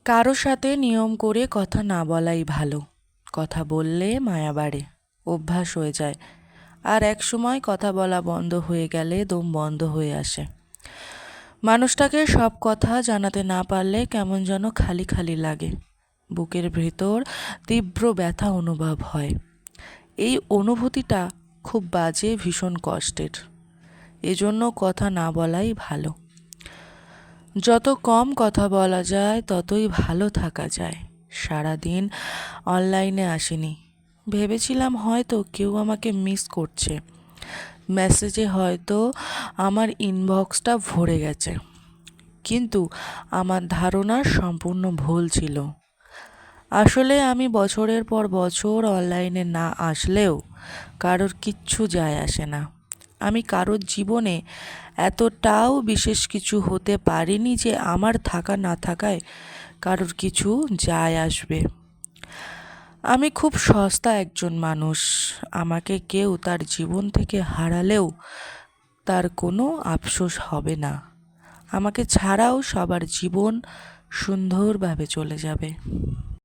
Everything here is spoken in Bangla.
কারো সাথে নিয়ম করে কথা না বলাই ভালো। কথা বললে মায়া বাড়ে, অভ্যাস হয়ে যায়। আর একসময় কথা বলা বন্ধ হয়ে গেলে দম বন্ধ হয়ে আসে। মানুষটাকে সব কথা জানাতে না পারলে কেমন যেন খালি খালি লাগে। বুকের ভেতর তীব্র ব্যথা অনুভব হয়। এই অনুভূতিটা খুব বাজে, ভীষণ কষ্টের। এজন্য কথা না বলাই ভালো। যত কম কথা বলা যায় ততই ভালো থাকা যায়। সারাদিন অনলাইনে আসিনি, ভেবেছিলাম হয়তো কেউ আমাকে মিস করছে। মেসেজে হয়তো আমার ইনবক্সটা ভরে গেছে। কিন্তু আমার ধারণা সম্পূর্ণ ভুল ছিল। আসলে আমি বছরের পর বছর অনলাইনে না আসলেও কারোর কিচ্ছু যায় আসে না। আমি কারোর জীবনে এতটাও বিশেষ কিছু হতে পারিনি যে আমার থাকা না থাকায় কারোর কিছু যায় আসবে। আমি খুব সস্তা একজন মানুষ। আমাকে কেউ তার জীবন থেকে হারালেও তার কোনো আফসোস হবে না। আমাকে ছাড়াও সবার জীবন সুন্দরভাবে চলে যাবে।